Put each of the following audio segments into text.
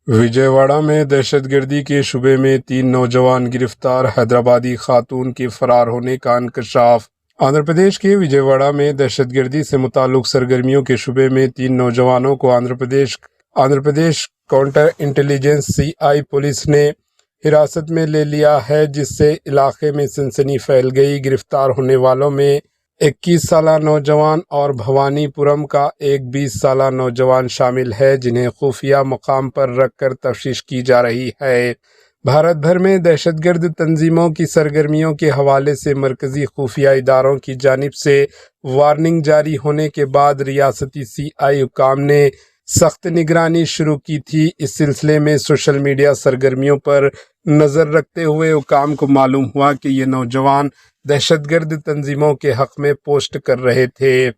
وجے میں دہشت گردی کے شبے میں 3 نوجوان گرفتار، حیدرآبادی خاتون کے فرار ہونے کا انکشاف۔ آندھرا پردیش کے وجے میں دہشت گردی سے متعلق سرگرمیوں کے شبے میں 3 نوجوانوں کو Andhra Pradesh counter intelligence CI police نے حراست میں لے لیا ہے، جس سے علاقے میں سنسنی پھیل گئی۔ گرفتار ہونے والوں میں 21 سالہ نوجوان اور بھوانی پورم کا ایک 20 سالہ نوجوان شامل ہے، جنہیں خفیہ مقام پر رکھ کر تفتیش کی جا رہی ہے۔ بھارت بھر میں دہشت گرد تنظیموں کی سرگرمیوں کے حوالے سے مرکزی خفیہ اداروں کی جانب سے وارننگ جاری ہونے کے بعد ریاستی CI حکام نے سخت نگرانی شروع کی تھی۔ اس سلسلے میں سوشل میڈیا سرگرمیوں پر نظر رکھتے ہوئے حکام کو معلوم ہوا کہ یہ نوجوان دہشت گرد تنظیموں کے حق میں پوسٹ کر رہے تھے۔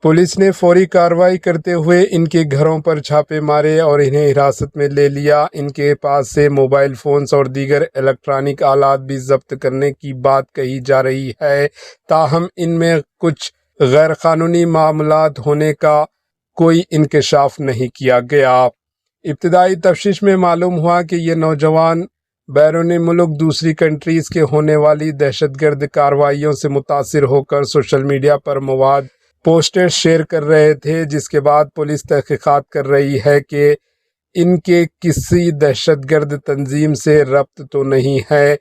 پولیس نے فوری کارروائی کرتے ہوئے ان کے گھروں پر چھاپے مارے اور انہیں حراست میں لے لیا۔ ان کے پاس سے موبائل فونز اور دیگر الیکٹرانک آلات بھی ضبط کرنے کی بات کہی جا رہی ہے، تاہم ان میں کچھ غیر قانونی معاملات ہونے کا کوئی انکشاف نہیں کیا گیا۔ ابتدائی تفتیش میں معلوم ہوا کہ یہ نوجوان بیرون ملک دوسری کنٹریز کے ہونے والی دہشت گرد کارروائیوں سے متاثر ہو کر سوشل میڈیا پر مواد پوسٹر شیئر کر رہے تھے، جس کے بعد پولیس تحقیقات کر رہی ہے کہ ان کے کسی دہشت گرد تنظیم سے ربط تو نہیں ہے،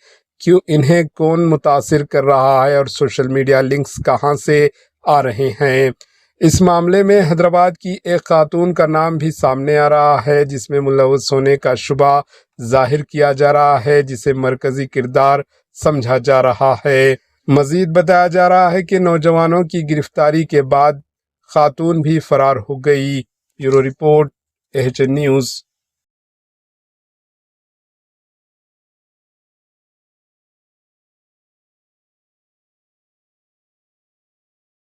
انہیں کون متاثر کر رہا ہے اور سوشل میڈیا لنکس کہاں سے آ رہے ہیں۔ اس معاملے میں حیدرآباد کی ایک خاتون کا نام بھی سامنے آ رہا ہے، جس میں ملوث ہونے کا شبہ ظاہر کیا جا رہا ہے، جسے مرکزی کردار سمجھا جا رہا ہے۔ مزید بتایا جا رہا ہے کہ نوجوانوں کی گرفتاری کے بعد خاتون بھی فرار ہو گئی۔ Bureau report AHN news.